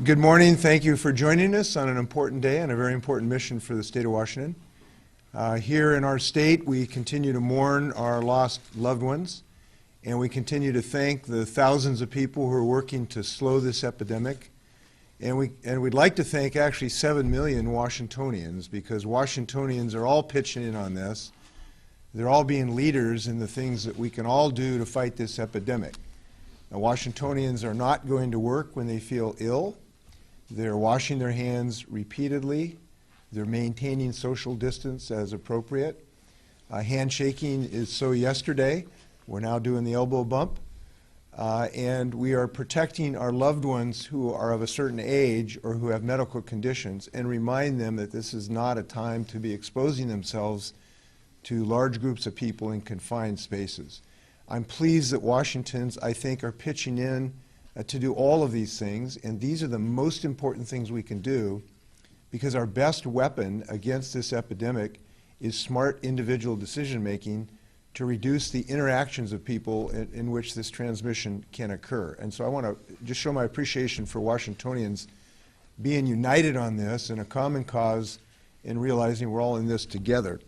Good morning. Thank you for joining us on an important day and a very important mission for the state of Washington. Here in our state, we continue to mourn our lost loved ones, and we continue to thank the thousands of people who are working to slow this epidemic. And we'd like to thank actually 7 million Washingtonians, because Washingtonians are all pitching in on this. They're all being leaders in the things that we can all do to fight this epidemic. Now, Washingtonians are not going to work when they feel ill. They're washing their hands repeatedly. They're maintaining social distance as appropriate. Handshaking is so yesterday. We're now doing the elbow bump. And we are protecting our loved ones who are of a certain age or who have medical conditions, and remind them that this is not a time to be exposing themselves to large groups of people in confined spaces. I'm pleased that Washingtons, I think, are pitching in to do all of these things, and these are the most important things we can do, because our best weapon against this epidemic is smart individual decision making to reduce the interactions of people in which this transmission can occur. And so I want to just show my appreciation for Washingtonians being united on this in a common cause and realizing we're all in this together.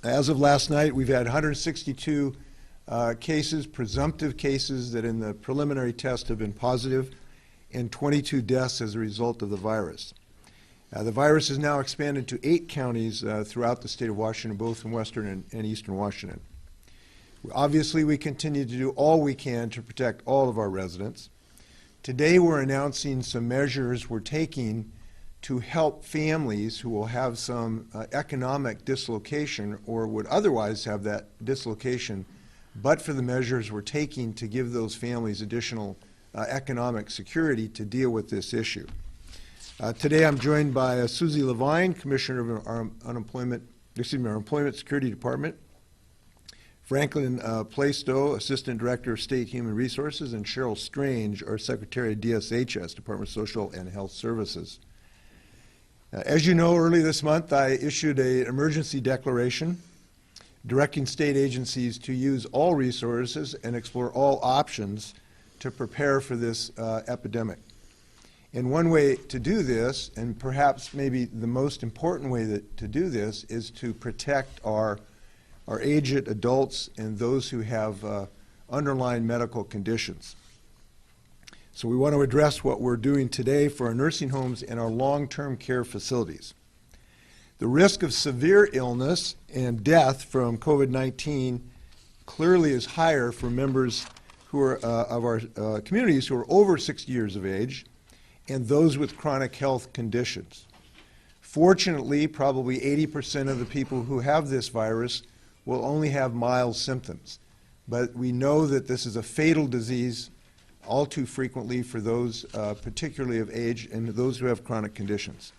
As of last night, we've had 162 cases, presumptive cases that in the preliminary test have been positive, and 22 deaths as a result of the virus. The virus is now expanded to 8 counties throughout the state of Washington, both in western and eastern Washington. Obviously, we continue to do all we can to protect all of our residents. Today, we're announcing some measures we're taking to help families who will have some economic dislocation or would otherwise have that dislocation, but for the measures we're taking to give those families additional economic security to deal with this issue. Today I'm joined by Susie Levine, Commissioner of our Employment Security Department, Franklin Plaistow, Assistant Director of State Human Resources, and Cheryl Strange, our Secretary of DSHS, Department of Social and Health Services. As you know, early this month I issued an emergency declaration directing state agencies to use all resources and explore all options to prepare for this epidemic. And one way to do this, and perhaps maybe the most important way to do this, is to protect our aged adults and those who have underlying medical conditions. So we want to address what we're doing today for our nursing homes and our long-term care facilities. The risk of severe illness and death from COVID-19 clearly is higher for members who are of our communities who are over 60 years of age and those with chronic health conditions. Fortunately, probably 80% of the people who have this virus will only have mild symptoms, but we know that this is a fatal disease all too frequently for those particularly of age and those who have chronic conditions.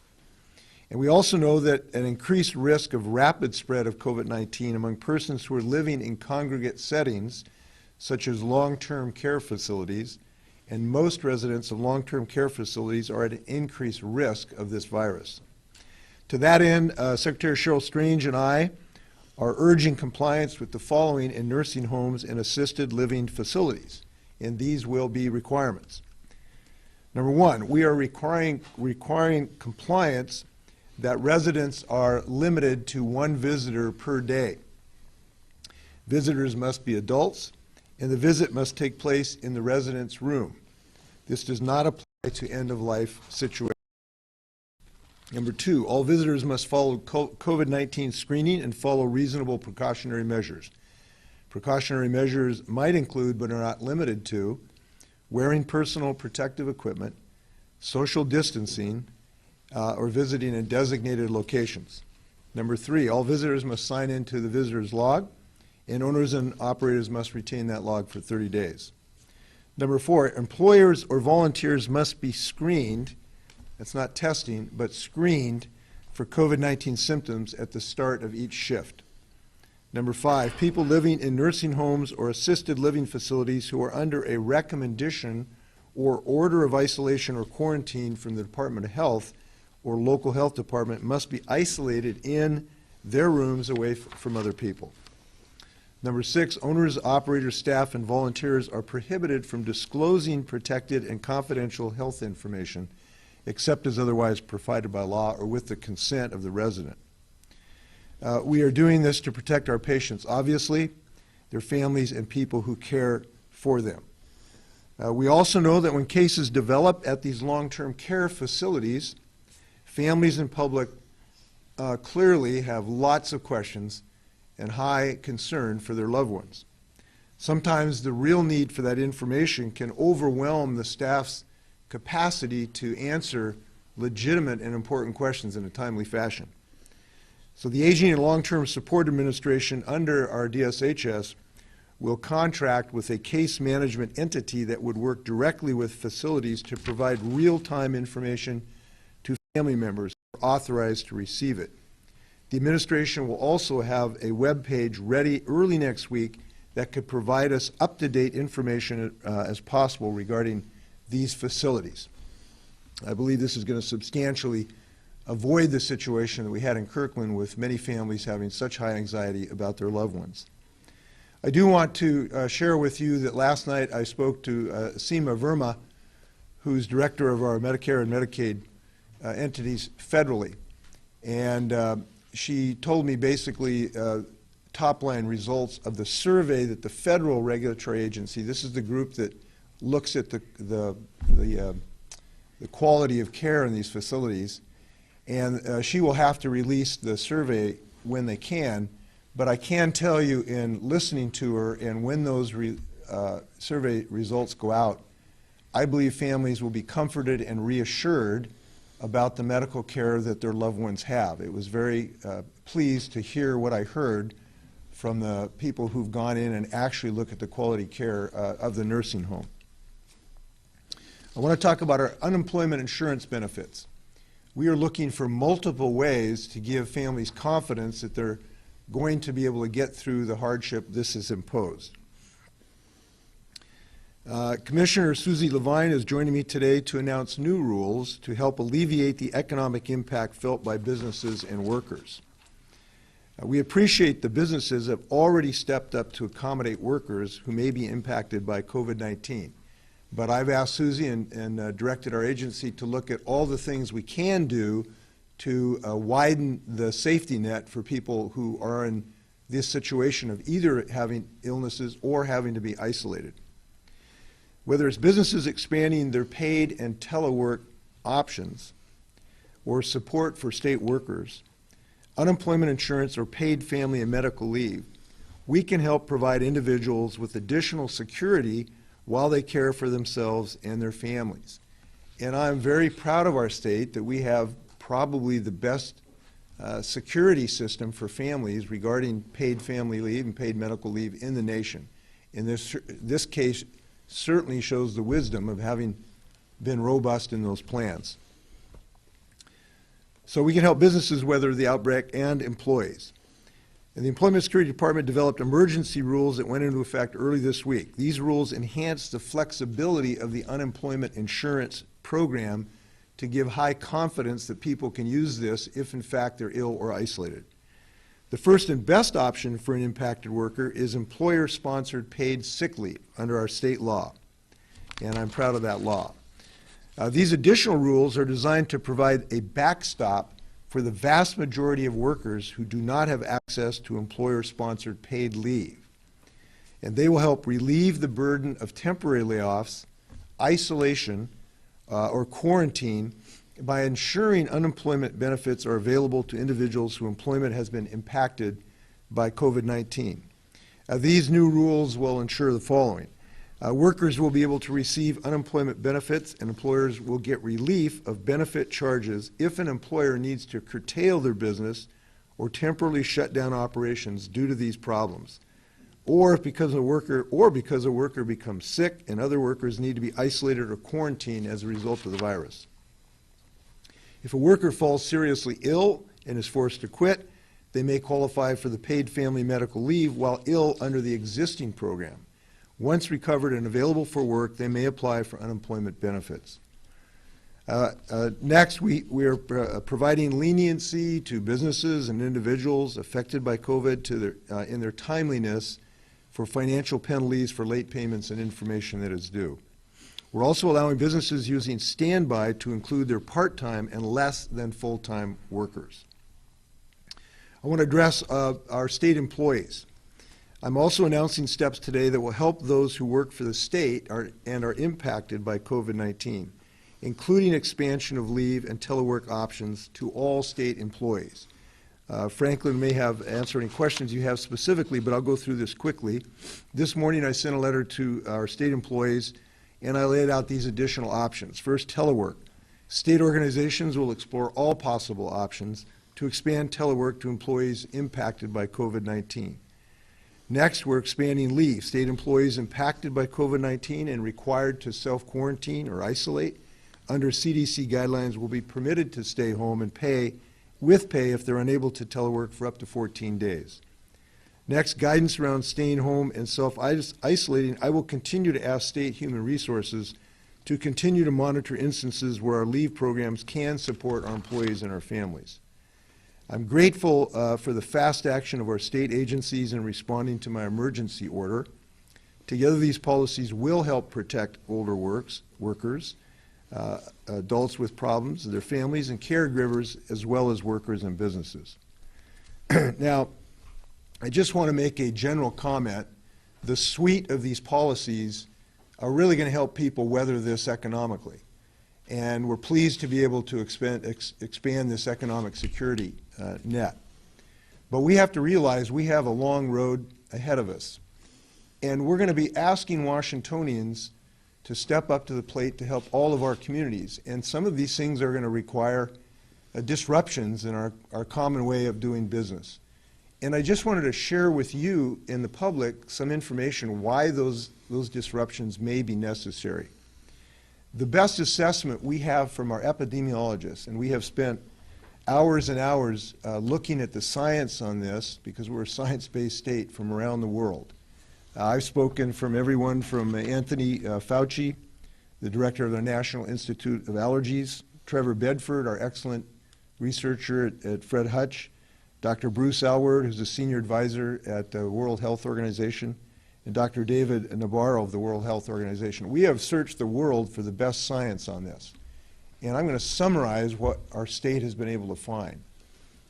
And we also know that an increased risk of rapid spread of COVID-19 among persons who are living in congregate settings, such as long-term care facilities, and most residents of long-term care facilities are at an increased risk of this virus. To that end, Secretary Cheryl Strange and I are urging compliance with the following in nursing homes and assisted living facilities, and these will be requirements. Number one, we are requiring compliance that residents are limited to 1 visitor per day. Visitors must be adults, and the visit must take place in the resident's room. This does not apply to end-of-life situations. Number two, all visitors must follow COVID-19 screening and follow reasonable precautionary measures. Precautionary measures might include, but are not limited to, wearing personal protective equipment, social distancing, or visiting in designated locations. Number three, all visitors must sign into the visitor's log, and owners and operators must retain that log for 30 days. Number four, employers or volunteers must be screened, that's not testing, but screened for COVID-19 symptoms at the start of each shift. Number five, people living in nursing homes or assisted living facilities who are under a recommendation or order of isolation or quarantine from the Department of Health or local health department must be isolated in their rooms away from other people. Number 6, owners, operators, staff, and volunteers are prohibited from disclosing protected and confidential health information except as otherwise provided by law or with the consent of the resident. We are doing this to protect our patients, obviously, their families, and people who care for them. We also know that when cases develop at these long-term care facilities, families and public clearly have lots of questions and high concern for their loved ones. Sometimes the real need for that information can overwhelm the staff's capacity to answer legitimate and important questions in a timely fashion. So the Aging and Long-Term Support Administration under our DSHS will contract with a case management entity that would work directly with facilities to provide real-time information to family members who are authorized to receive it. The administration will also have a web page ready early next week that could provide us up-to-date information as possible regarding these facilities. I believe this is going to substantially avoid the situation that we had in Kirkland with many families having such high anxiety about their loved ones. I do want to share with you that last night I spoke to Seema Verma, who's director of our Medicare and Medicaid entities federally, and she told me basically top-line results of the survey that the federal regulatory agency, this is the group that looks at the quality of care in these facilities, and she will have to release the survey when they can, but I can tell you in listening to her and when those survey results go out, I believe families will be comforted and reassured about the medical care that their loved ones have. It was very pleased to hear what I heard from the people who've gone in and actually look at the quality care of the nursing home. I want to talk about our unemployment insurance benefits. We are looking for multiple ways to give families confidence that they're going to be able to get through the hardship this has imposed. Commissioner Susie Levine is joining me today to announce new rules to help alleviate the economic impact felt by businesses and workers. We appreciate the businesses have already stepped up to accommodate workers who may be impacted by COVID-19. But I've asked Susie and directed our agency to look at all the things we can do to widen the safety net for people who are in this situation of either having illnesses or having to be isolated. Whether it's businesses expanding their paid and telework options or support for state workers, unemployment insurance or paid family and medical leave, we can help provide individuals with additional security while they care for themselves and their families. And I'm very proud of our state that we have probably the best security system for families regarding paid family leave and paid medical leave in the nation. In this case certainly shows the wisdom of having been robust in those plans. So we can help businesses weather the outbreak and employees. And the Employment Security Department developed emergency rules that went into effect early this week. These rules enhance the flexibility of the unemployment insurance program to give high confidence that people can use this if in fact they're ill or isolated. The first and best option for an impacted worker is employer-sponsored paid sick leave under our state law, and I'm proud of that law. These additional rules are designed to provide a backstop for the vast majority of workers who do not have access to employer-sponsored paid leave. And they will help relieve the burden of temporary layoffs, isolation, or quarantine by ensuring unemployment benefits are available to individuals whose employment has been impacted by COVID-19. These new rules will ensure the following. Workers will be able to receive unemployment benefits, and employers will get relief of benefit charges if an employer needs to curtail their business or temporarily shut down operations due to these problems, or because a worker becomes sick and other workers need to be isolated or quarantined as a result of the virus. If a worker falls seriously ill and is forced to quit, they may qualify for the paid family medical leave while ill under the existing program. Once recovered and available for work, they may apply for unemployment benefits. Next, we are providing leniency to businesses and individuals affected by COVID in their timeliness for financial penalties for late payments and information that is due. We're also allowing businesses using standby to include their part-time and less than full-time workers. I want to address our state employees. I'm also announcing steps today that will help those who work for the state and are impacted by COVID-19, including expansion of leave and telework options to all state employees. Franklin may answer any questions you have specifically, but I'll go through this quickly. This morning I sent a letter to our state employees, and I laid out these additional options. First, telework. State organizations will explore all possible options to expand telework to employees impacted by COVID-19. Next, we're expanding leave. State employees impacted by COVID-19 and required to self-quarantine or isolate under CDC guidelines will be permitted to stay home and pay if they're unable to telework for up to 14 days. Next, guidance around staying home and self-isolating. I will continue to ask State Human Resources to continue to monitor instances where our leave programs can support our employees and our families. I'm grateful for the fast action of our state agencies in responding to my emergency order. Together, these policies will help protect older workers, adults with problems, their families, and caregivers, as well as workers and businesses. Now, I just want to make a general comment. The suite of these policies are really going to help people weather this economically. And we're pleased to be able to expand this economic security net. But we have to realize we have a long road ahead of us. And we're going to be asking Washingtonians to step up to the plate to help all of our communities. And some of these things are going to require disruptions in our common way of doing business. And I just wanted to share with you in the public some information why those disruptions may be necessary. The best assessment we have from our epidemiologists, and we have spent hours and hours looking at the science on this because we're a science-based state from around the world. I've spoken from everyone from Anthony Fauci, the director of the National Institute of Allergies, Trevor Bedford, our excellent researcher at Fred Hutch, Dr. Bruce Alward, who's a senior advisor at the World Health Organization, and Dr. David Navarro of the World Health Organization. We have searched the world for the best science on this. And I'm going to summarize what our state has been able to find.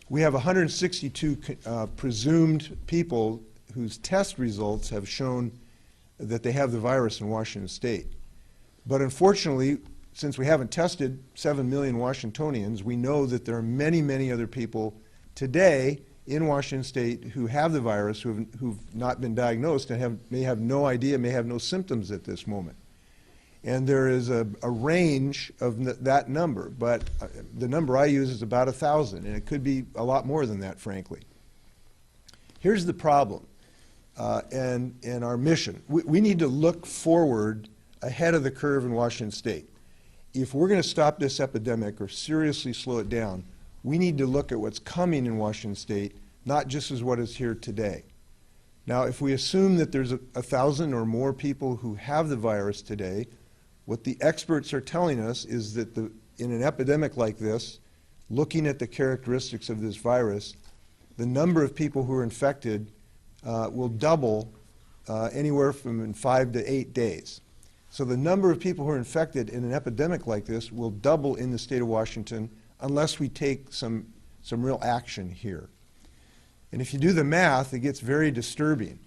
We have 162 presumed people whose test results have shown that they have the virus in Washington State. But unfortunately, since we haven't tested 7 million Washingtonians, we know that there are many, many other people today in Washington State who have the virus, who've not been diagnosed and may have no idea, may have no symptoms at this moment. And there is a range of that number, but the number I use is about 1,000, and it could be a lot more than that, frankly. Here's the problem and our mission. We need to look forward ahead of the curve in Washington State. If we're going to stop this epidemic or seriously slow it down, we need to look at what's coming in Washington State, not just as what is here today. Now, if we assume that there's 1,000 or more people who have the virus today, what the experts are telling us is that in an epidemic like this, looking at the characteristics of this virus, the number of people who are infected will double anywhere from 5 to 8 days. So the number of people who are infected in an epidemic like this will double in the state of Washington unless we take some real action here. And if you do the math, it gets very disturbing.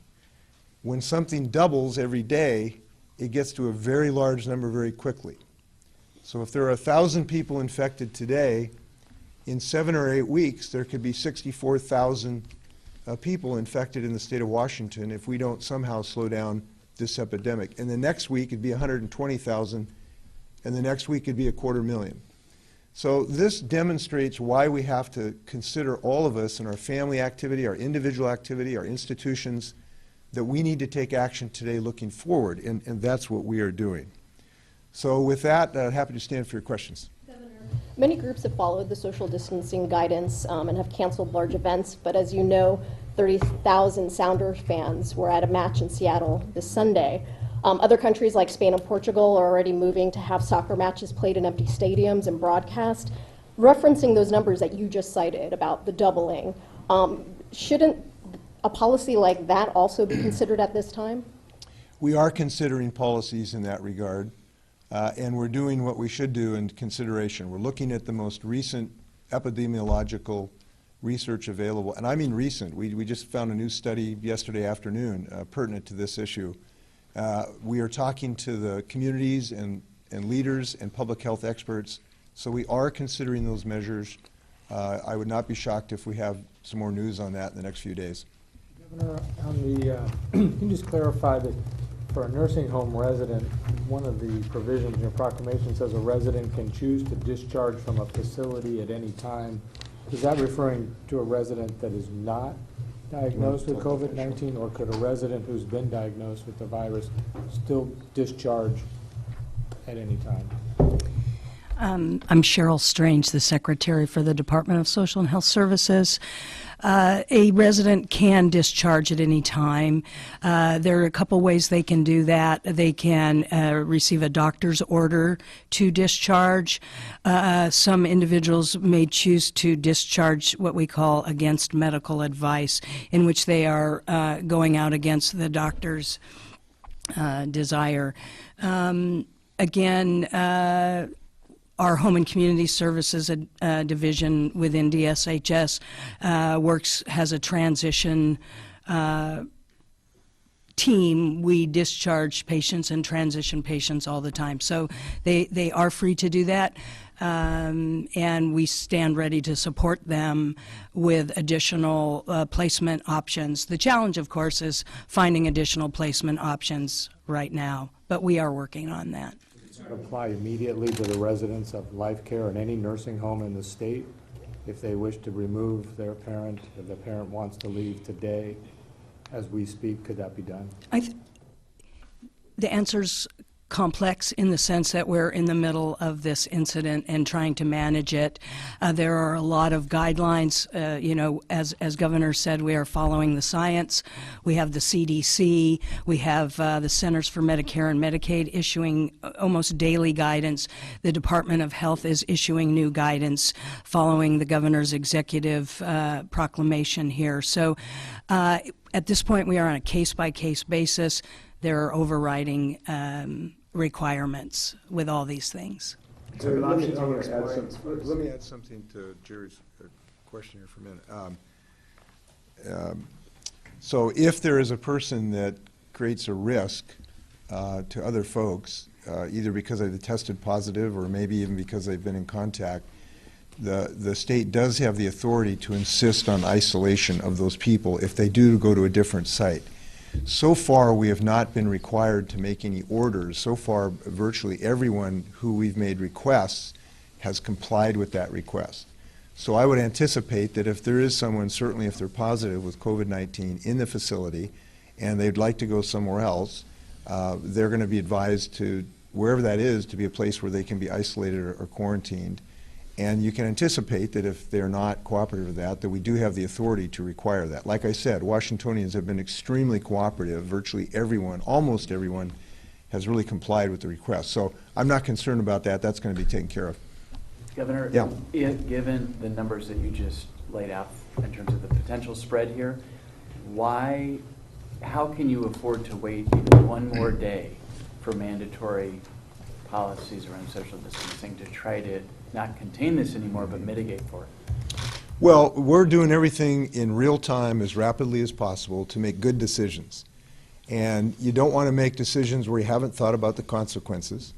When something doubles every day, it gets to a very large number very quickly. So if there are 1,000 people infected today, in 7 or 8 weeks, there could be 64,000 people infected in the state of Washington if we don't somehow slow down this epidemic. And the next week, it'd be 120,000, and the next week, it'd be 250,000. So this demonstrates why we have to consider all of us in our family activity, our individual activity, our institutions, that we need to take action today looking forward, and that's what we are doing. So with that, happy to stand for your questions. Governor, many groups have followed the social distancing guidance and have canceled large events, but as you know, 30,000 Sounders fans were at a match in Seattle this Sunday. Other countries like Spain and Portugal are already moving to have soccer matches played in empty stadiums and broadcast. Referencing those numbers that you just cited about the doubling, shouldn't a policy like that also be considered at this time? We are considering policies in that regard, and we're doing what we should do in consideration. We're looking at the most recent epidemiological research available, and I mean recent. We just found a new study yesterday afternoon pertinent to this issue. We are talking to the communities and leaders and public health experts, so we are considering those measures. I would not be shocked if we have some more news on that in the next few days. Governor, on the, can you just clarify that for a nursing home resident, one of the provisions in your proclamation says a resident can choose to discharge from a facility at any time. Is that referring to a resident that is not diagnosed with COVID-19, or could a resident who's been diagnosed with the virus still discharge at any time? I'm Cheryl Strange, the Secretary for the Department of Social and Health Services. A resident can discharge at any time. There are a couple ways they can do that. They can receive a doctor's order to discharge. Some individuals may choose to discharge what we call against medical advice, in which they are going out against the doctor's desire. Again, our Home and Community Services division within DSHS has a transition team. We discharge patients and transition patients all the time. So they are free to do that, and we stand ready to support them with additional placement options. The challenge, of course, is finding additional placement options right now, but we are working on that. Apply immediately to the residents of Life Care in any nursing home in the state if they wish to remove their parent, if the parent wants to leave today as we speak. Could that be done? The answer's complex in the sense that we're in the middle of this incident and trying to manage it. There are a lot of guidelines. As Governor said, we are following the science. We have the CDC. We have the Centers for Medicare and Medicaid issuing almost daily guidance. The Department of Health is issuing new guidance following the Governor's executive proclamation here. So at this point, we are on a case-by-case basis. There are overriding requirements with all these things. Let me add something to Jerry's question here for a minute. So if there is a person that creates a risk to other folks, either because they've tested positive or maybe even because they've been in contact, the state does have the authority to insist on isolation of those people if they do go to a different site. So far, we have not been required to make any orders. So far, virtually everyone who we've made requests has complied with that request. So I would anticipate that if there is someone, certainly if they're positive with COVID-19 in the facility and they'd like to go somewhere else, they're going to be advised to, wherever that is, to be a place where they can be isolated or quarantined. And you can anticipate that if they're not cooperative with that we do have the authority to require that. Like I said, Washingtonians have been extremely cooperative. Virtually everyone, almost everyone, has really complied with the request. So I'm not concerned about that. That's going to be taken care of. Governor, yeah. Given the numbers that you just laid out in terms of the potential spread here, how can you afford to wait even one more day for mandatory policies around social distancing to try to not contain this anymore, but mitigate for it? Well, we're doing everything in real time as rapidly as possible to make good decisions. And you don't want to make decisions where you haven't thought about the consequences.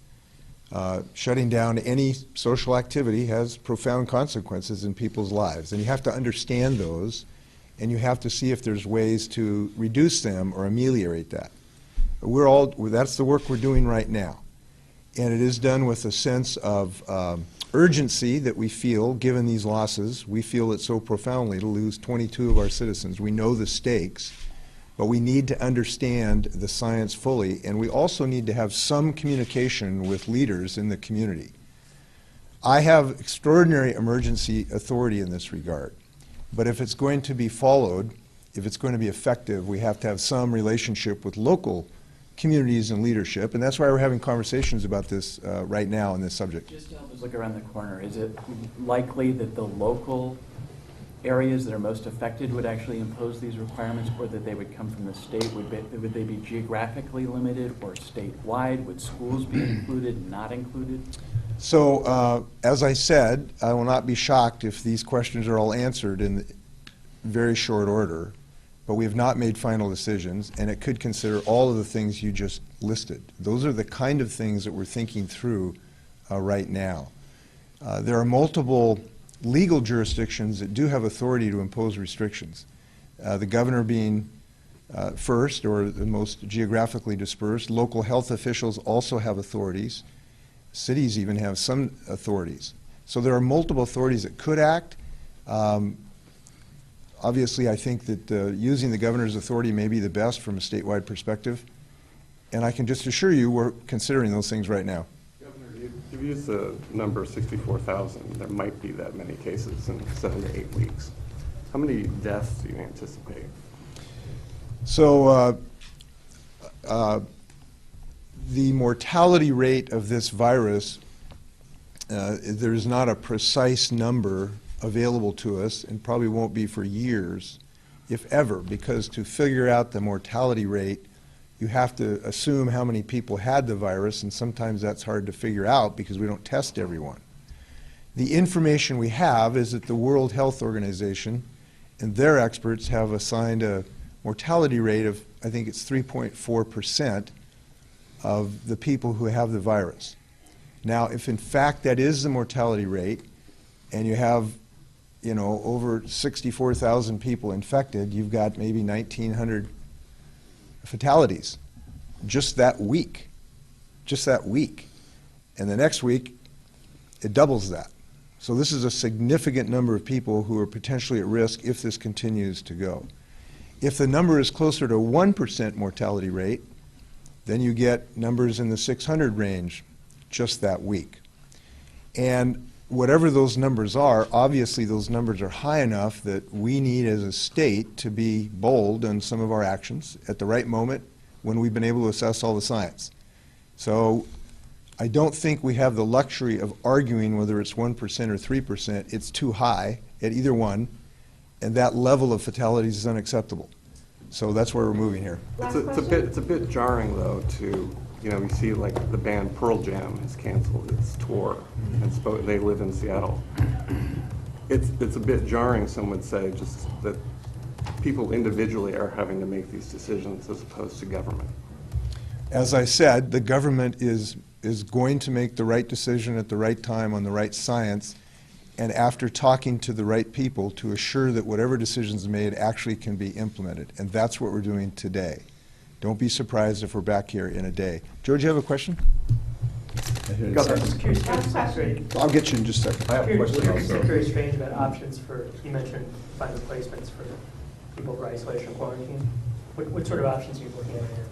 Shutting down any social activity has profound consequences in people's lives. And you have to understand those, and you have to see if there's ways to reduce them or ameliorate that. That's the work we're doing right now. And it is done with a sense of urgency that we feel, given these losses. We feel it so profoundly to lose 22 of our citizens. We know the stakes, but we need to understand the science fully, and we also need to have some communication with leaders in the community. I have extraordinary emergency authority in this regard, but if it's going to be followed, if it's going to be effective, we have to have some relationship with local communities and leadership, and that's why we're having conversations about this right now on this subject. Just to help us look around the corner, is it likely that the local areas that are most affected would actually impose these requirements, or that they would come from the state? Would they be geographically limited or statewide? Would schools be included, not included? So, as I said, I will not be shocked if these questions are all answered in very short order, but we have not made final decisions, and it could consider all of the things you just listed. Those are the kind of things that we're thinking through right now. There are multiple legal jurisdictions that do have authority to impose restrictions. The governor being first, or the most geographically dispersed. Local health officials also have authorities. Cities even have some authorities. So there are multiple authorities that could act. Obviously, I think that using the governor's authority may be the best from a statewide perspective. And I can just assure you we're considering those things right now. Governor, you've used the number 64,000. There might be that many cases in 7 to 8 weeks. How many deaths do you anticipate? So the mortality rate of this virus, there is not a precise number available to us, and probably won't be for years, if ever, because to figure out the mortality rate, you have to assume how many people had the virus, and sometimes that's hard to figure out because we don't test everyone. The information we have is that the World Health Organization and their experts have assigned a mortality rate of, I think it's 3.4% of the people who have the virus. Now, if in fact that is the mortality rate, and you have, you know, over 64,000 people infected, you've got maybe 1,900 fatalities just that week. Just that week. And the next week, it doubles that. So this is a significant number of people who are potentially at risk if this continues to go. If the number is closer to 1% mortality rate, then you get numbers in the 600 range just that week. And whatever those numbers are, obviously those numbers are high enough that we need as a state to be bold on some of our actions at the right moment when we've been able to assess all the science. So I don't think we have the luxury of arguing whether it's 1% or 3%. It's too high at either one, and that level of fatalities is unacceptable. So that's where we're moving here. It's a bit jarring, though, to, you know, we see like the band Pearl Jam has canceled its tour, and they live in Seattle. It's a bit jarring, some would say, just that people individually are having to make these decisions as opposed to government. As I said, the government is going to make the right decision at the right time on the right science, and after talking to the right people to assure that whatever decisions made actually can be implemented. And that's what we're doing today. Don't be surprised if we're back here in a day. George, you have a question? I'll get you in just a second. I have a question also. Very strange about options for, you mentioned find replacements for people for isolation or quarantine. What sort of options are you looking at here?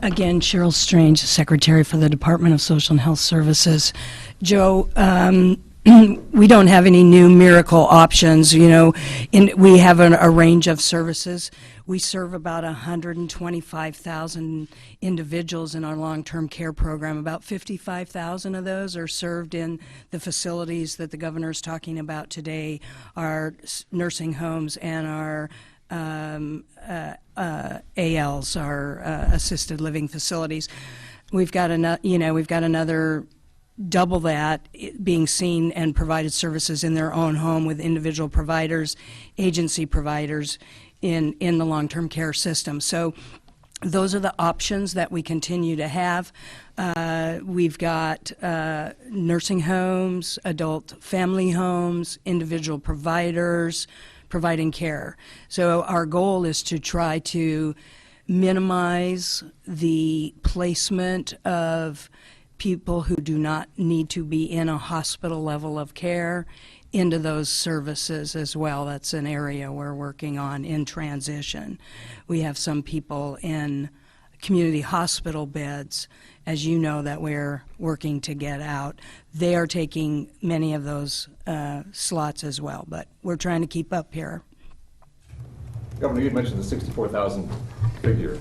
Again, Cheryl Strange, Secretary for the Department of Social and Health Services. Joe, we don't have any new miracle options. You know, we have a range of services. We serve about 125,000 individuals in our long-term care program. About 55,000 of those are served in the facilities that the governor is talking about today, our nursing homes and our ALs, our assisted living facilities. We've got another double that being seen and provided services in their own home with individual providers, agency providers in the long-term care system. So those are the options that we continue to have. We've got nursing homes, adult family homes, individual providers providing care. So our goal is to try to minimize the placement of people who do not need to be in a hospital level of care into those services as well. That's an area we're working on in transition. We have some people in community hospital beds, as you know, that we're working to get out. They are taking many of those slots as well, but we're trying to keep up here. Governor, you mentioned the 64,000 figure.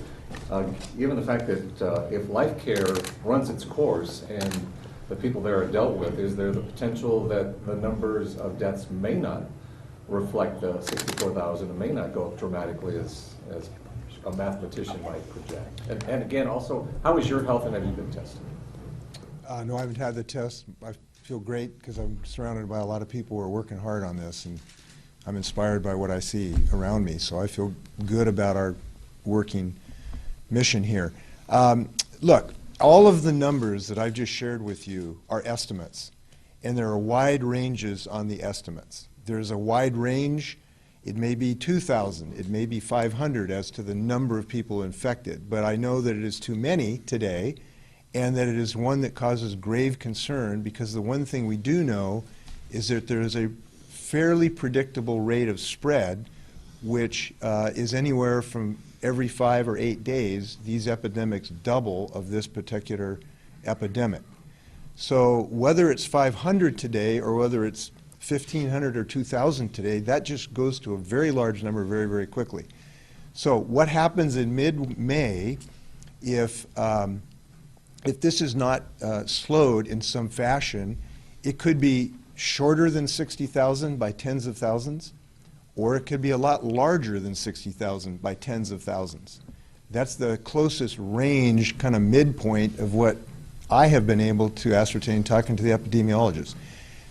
Given the fact that if life care runs its course and the people there are dealt with, is there the potential that the numbers of deaths may not reflect the 64,000 and may not go up dramatically as a mathematician might project? And again, also, how is your health and have you been tested? No, I haven't had the test. I feel great because I'm surrounded by a lot of people who are working hard on this, and I'm inspired by what I see around me. So I feel good about our working mission here. Look, all of the numbers that I've just shared with you are estimates, and there are wide ranges on the estimates. There's a wide range. It may be 2,000, it may be 500 as to the number of people infected, but I know that it is too many today, and that it is one that causes grave concern, because the one thing we do know is that there is a fairly predictable rate of spread, which is anywhere from every 5 or 8 days, these epidemics double of this particular epidemic. So whether it's 500 today or whether it's 1,500 or 2,000 today, that just goes to a very large number very, very quickly. So what happens in mid-May if this is not slowed in some fashion? It could be shorter than 60,000 by tens of thousands, or it could be a lot larger than 60,000 by tens of thousands. That's the closest range, kind of midpoint of what I have been able to ascertain talking to the epidemiologists.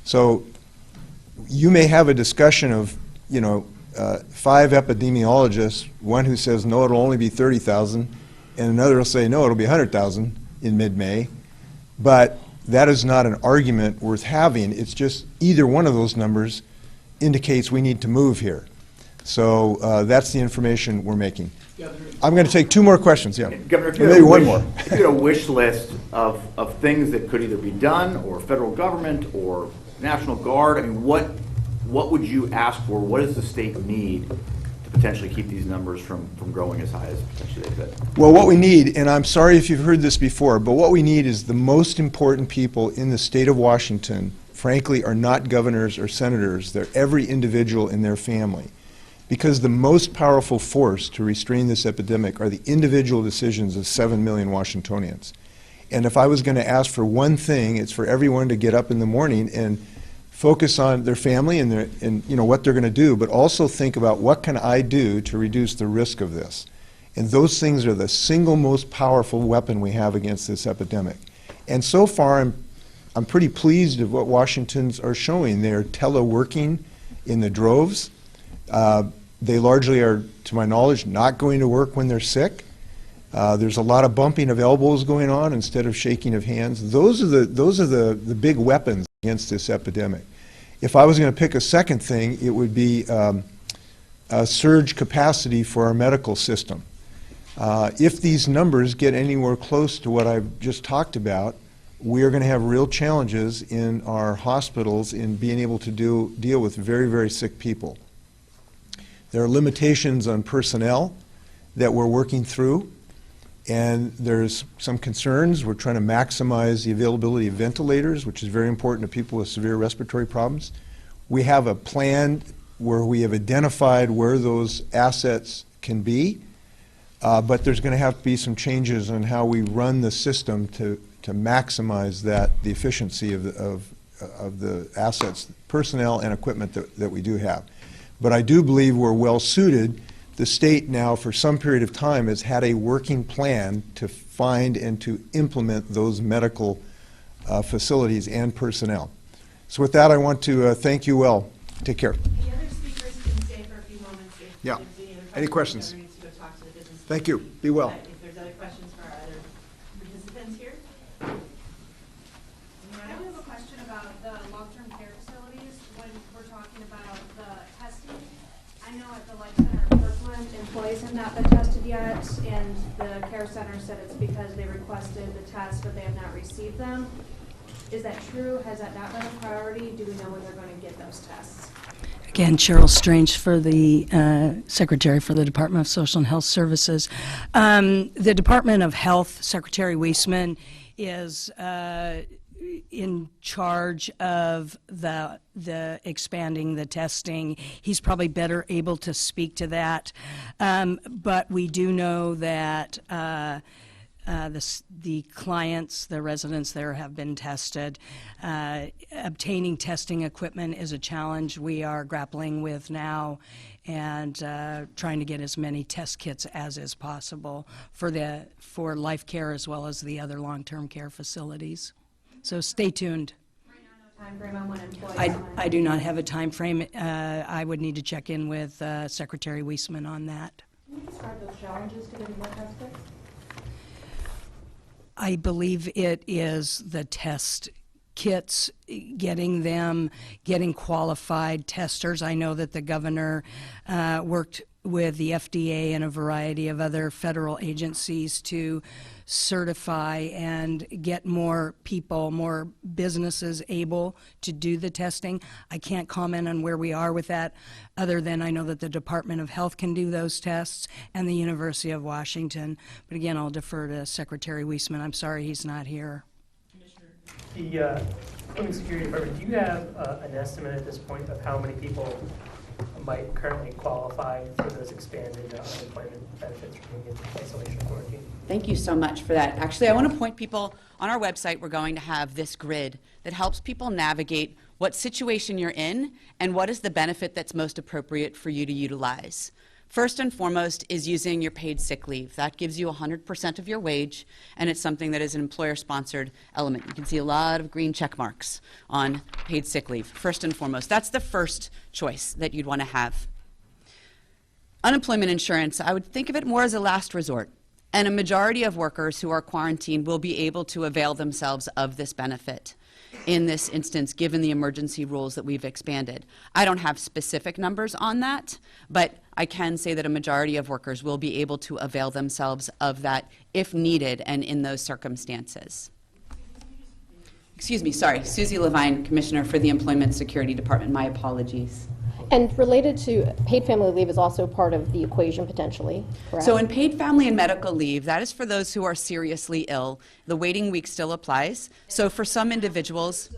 So you may have a discussion of, 5 epidemiologists, one who says, no, it'll only be 30,000, and another will say, no, it'll be 100,000 in mid-May. But that is not an argument worth having. It's just either one of those numbers indicates we need to move here. So that's the information we're making. I'm going to take 2 more questions. Yeah, Governor, if you maybe one more. If you had a wish list of things that could either be done, or federal government, or National Guard, I mean, what would you ask for? What does the state need to potentially keep these numbers from growing as high as potentially they could? Well, what we need, and I'm sorry if you've heard this before, but what we need is the most important people in the state of Washington, frankly, are not governors or senators. They're every individual in their family. Because the most powerful force to restrain this epidemic are the individual decisions of 7 million Washingtonians. And if I was going to ask for one thing, it's for everyone to get up in the morning and focus on their family and what they're going to do, but also think about what can I do to reduce the risk of this. And those things are the single most powerful weapon we have against this epidemic. And so far, I'm pretty pleased with what Washingtons are showing. They're teleworking in the droves. They largely are, to my knowledge, not going to work when they're sick. There's a lot of bumping of elbows going on instead of shaking of hands. Those are the big weapons against this epidemic. If I was going to pick a second thing, it would be a surge capacity for our medical system. If these numbers get anywhere close to what I've just talked about, we are going to have real challenges in our hospitals in being able to deal with very, very sick people. There are limitations on personnel that we're working through, and there's some concerns. We're trying to maximize the availability of ventilators, which is very important to people with severe respiratory problems. We have a plan where we have identified where those assets can be, but there's going to have to be some changes on how we run the system to maximize the efficiency of the assets, personnel and equipment that we do have. But I do believe we're well suited. The state now, for some period of time, has had a working plan to find and to implement those medical facilities and personnel. So with that, I want to thank you well. Take care. The other speakers can stay for a few moments. Yeah. Any questions? Needs to go talk to the business Thank you. Be well. But if there's other questions for our other participants here. I do have a question about the long-term care facilities. When we're talking about the testing, I know at the Life Center in Kirkland, employees have not been tested yet, and the care center said it's because they requested the test, but they have not received them. Is that true? Has that not been a priority? Do we know when they're going to get those tests? Again, Cheryl Strange for the Secretary for the Department of Social and Health Services. The Department of Health, Secretary Weisman, is in charge of the expanding the testing. He's probably better able to speak to that. But we do know that the clients, the residents there have been tested. Obtaining testing equipment is a challenge we are grappling with now, and trying to get as many test kits as is possible for life care as well as the other long-term care facilities. So stay tuned. Time frame on when employees. I do not have a time frame. I would need to check in with Secretary Weisman on that. Can you describe those challenges to getting more test kits? I believe it is the test kits, getting qualified testers. I know that the governor worked with the FDA and a variety of other federal agencies to certify and get more people, more businesses able to do the testing. I can't comment on where we are with that, other than I know that the Department of Health can do those tests and the University of Washington. But again, I'll defer to Secretary Weisman. I'm sorry he's not here. The Homeland Security Department, do you have an estimate at this point of how many people might currently qualify for those expanded unemployment benefits from being in isolation quarantine? Thank you so much for that. Actually, I want to point people, on our website, we're going to have this grid that helps people navigate what situation you're in and what is the benefit that's most appropriate for you to utilize. First and foremost is using your paid sick leave. That gives you 100% of your wage, and it's something that is an employer-sponsored element. You can see a lot of green check marks on paid sick leave, first and foremost. That's the first choice that you'd want to have. Unemployment insurance, I would think of it more as a last resort, and a majority of workers who are quarantined will be able to avail themselves of this benefit in this instance, given the emergency rules that we've expanded. I don't have specific numbers on that, but I can say that a majority of workers will be able to avail themselves of that if needed and in those circumstances. Excuse me, sorry, Susie Levine, Commissioner for the Employment Security Department. My apologies. And related to paid family leave is also part of the equation potentially, correct? So in paid family and medical leave, that is for those who are seriously ill. The waiting week still applies. So for some individuals,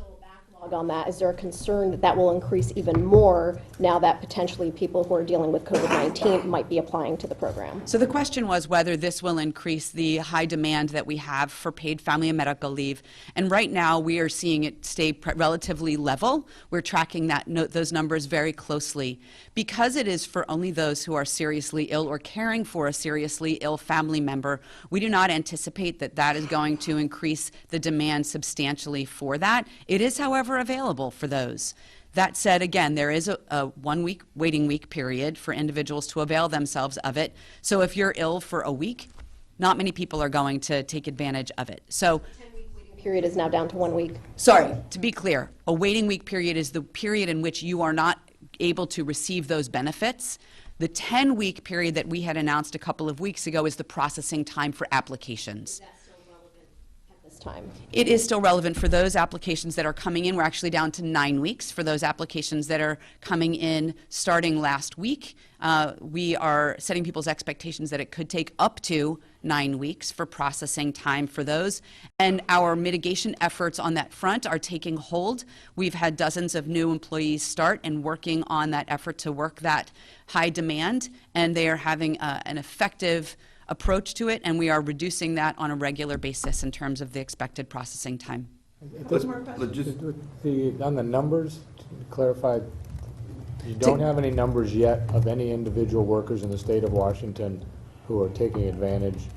on that, is there a concern that that will increase even more now that potentially people who are dealing with COVID-19 might be applying to the program? so the question was whether this will increase the high demand that we have for paid family and medical leave. And right now we are seeing it stay relatively level. We're tracking those numbers very closely. Because it is for only those who are seriously ill or caring for a seriously ill family member, we do not anticipate that that is going to increase the demand substantially for that. It is, however, available for those. That said, again, there is a 1 week waiting week period for individuals to avail themselves of it. So if you're ill for a week, not many people are going to take advantage of it. So 10-week waiting period is now down to 1 week. sorry, to be clear, a waiting week period is the period in which you are not able to receive those benefits. The 10-week period that we had announced a couple of weeks ago is the processing time for applications. Time. It is still relevant for those applications that are coming in. We're actually down to 9 weeks for those applications that are coming in starting last week. We are setting people's expectations that it could take up to 9 weeks for processing time for those. And our mitigation efforts on that front are taking hold. We've had dozens of new employees start and working on that effort to work that high demand, and they are having an effective approach to it, and we are reducing that on a regular basis in terms of the expected processing time. On the numbers, to clarify, you don't have any numbers yet of any individual workers in the state of Washington who are taking advantage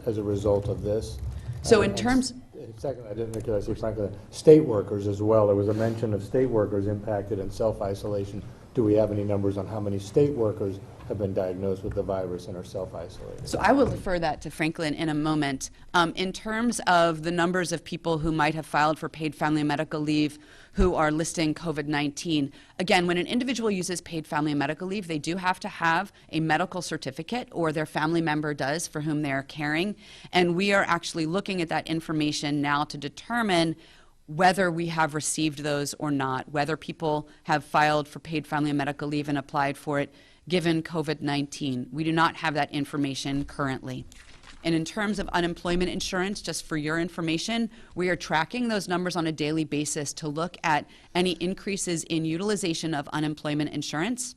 as a result of this? So in terms... Second, I didn't say frankly, state workers as well. There was a mention of state workers impacted in self-isolation. Do we have any numbers on how many state workers have been diagnosed with the virus and are self-isolated? So I will defer that to Franklin in a moment. In terms of the numbers of people who might have filed for paid family and medical leave who are listing COVID-19, again, when an individual uses paid family and medical leave, they do have to have a medical certificate, or their family member does, for whom they're caring. And we are actually looking at that information now to determine whether we have received those or not, whether people have filed for paid family and medical leave and applied for it given COVID-19. We do not have that information currently. And in terms of unemployment insurance, just for your information, we are tracking those numbers on a daily basis to look at any increases in utilization of unemployment insurance.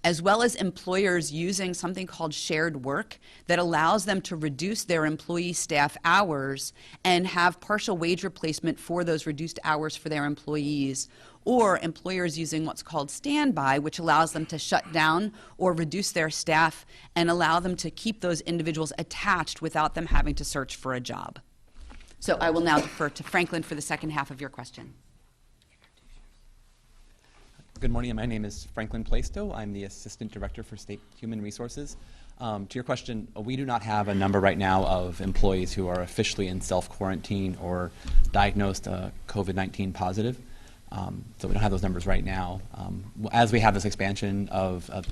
as well as employers using something called shared work that allows them to reduce their employee staff hours and have partial wage replacement for those reduced hours for their employees, or employers using what's called standby, which allows them to shut down or reduce their staff and allow them to keep those individuals attached without them having to search for a job. So I will now defer to Franklin for the second half of your question. Good morning. My name is Franklin Plaistow. I'm the Assistant Director for State Human Resources. To your question, we do not have a number right now of employees who are officially in self-quarantine or diagnosed COVID-19 positive. So we don't have those numbers right now. As we have this expansion of a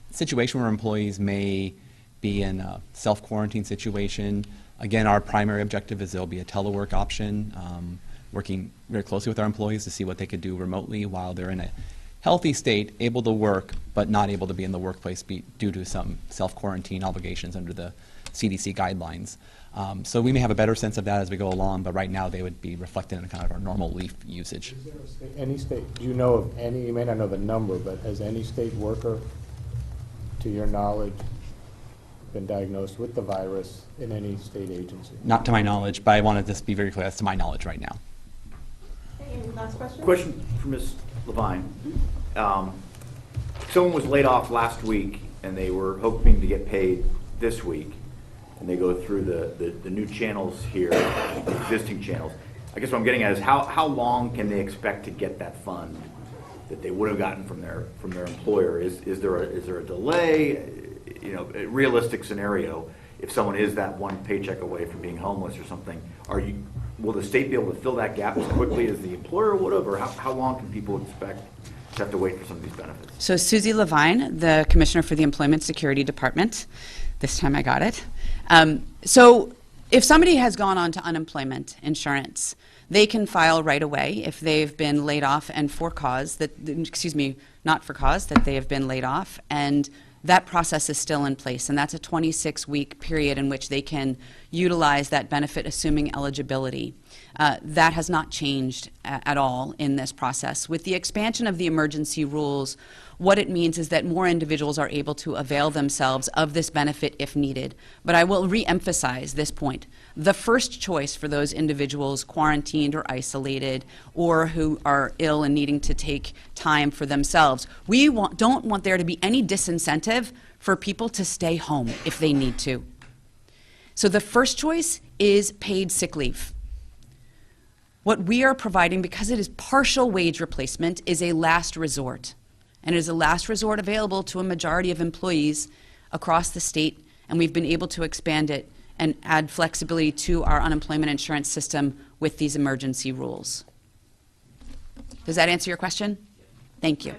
situation where employees may be in a self-quarantine situation, again, our primary objective is there'll be a telework option, working very closely with our employees to see what they could do remotely while they're in a healthy state, able to work, but not able to be in the workplace due to some self-quarantine obligations under the CDC guidelines. So we may have a better sense of that as we go along, but right now they would be reflected in kind of our normal leave usage. Is there a state, any state, do you know of any, you may not know the number, but has any state worker, to your knowledge, been diagnosed with the virus in any state agency? Not to my knowledge, but I want to just be very clear, that's to my knowledge right now. Any last question? Question for Ms. Levine. Someone was laid off last week and they were hoping to get paid this week, and they go through the new channels here, the existing channels. I guess what I'm getting at is how long can they expect to get that fund that they would have gotten from their employer? Is there a delay? You know, a realistic scenario, if someone is that one paycheck away from being homeless or something, will the state be able to fill that gap as quickly as the employer would have, or how long can people expect to have to wait for some of these benefits? So Susie Levine, the Commissioner for the Employment Security Department. This time I got it. So if somebody has gone on to unemployment insurance, they can file right away if they've been laid off and for cause, not for cause, that they have been laid off, and that process is still in place, and that's a 26-week period in which they can utilize that benefit, assuming eligibility. That has not changed at all in this process. With the expansion of the emergency rules, what it means is that more individuals are able to avail themselves of this benefit if needed. But I will re-emphasize this point. The first choice for those individuals quarantined or isolated or who are ill and needing to take time for themselves, we don't want there to be any disincentive for people to stay home if they need to. So the first choice is paid sick leave. What we are providing, because it is partial wage replacement, is a last resort. And it is a last resort available to a majority of employees across the state, and we've been able to expand it and add flexibility to our unemployment insurance system with these emergency rules. Does that answer your question? Thank you.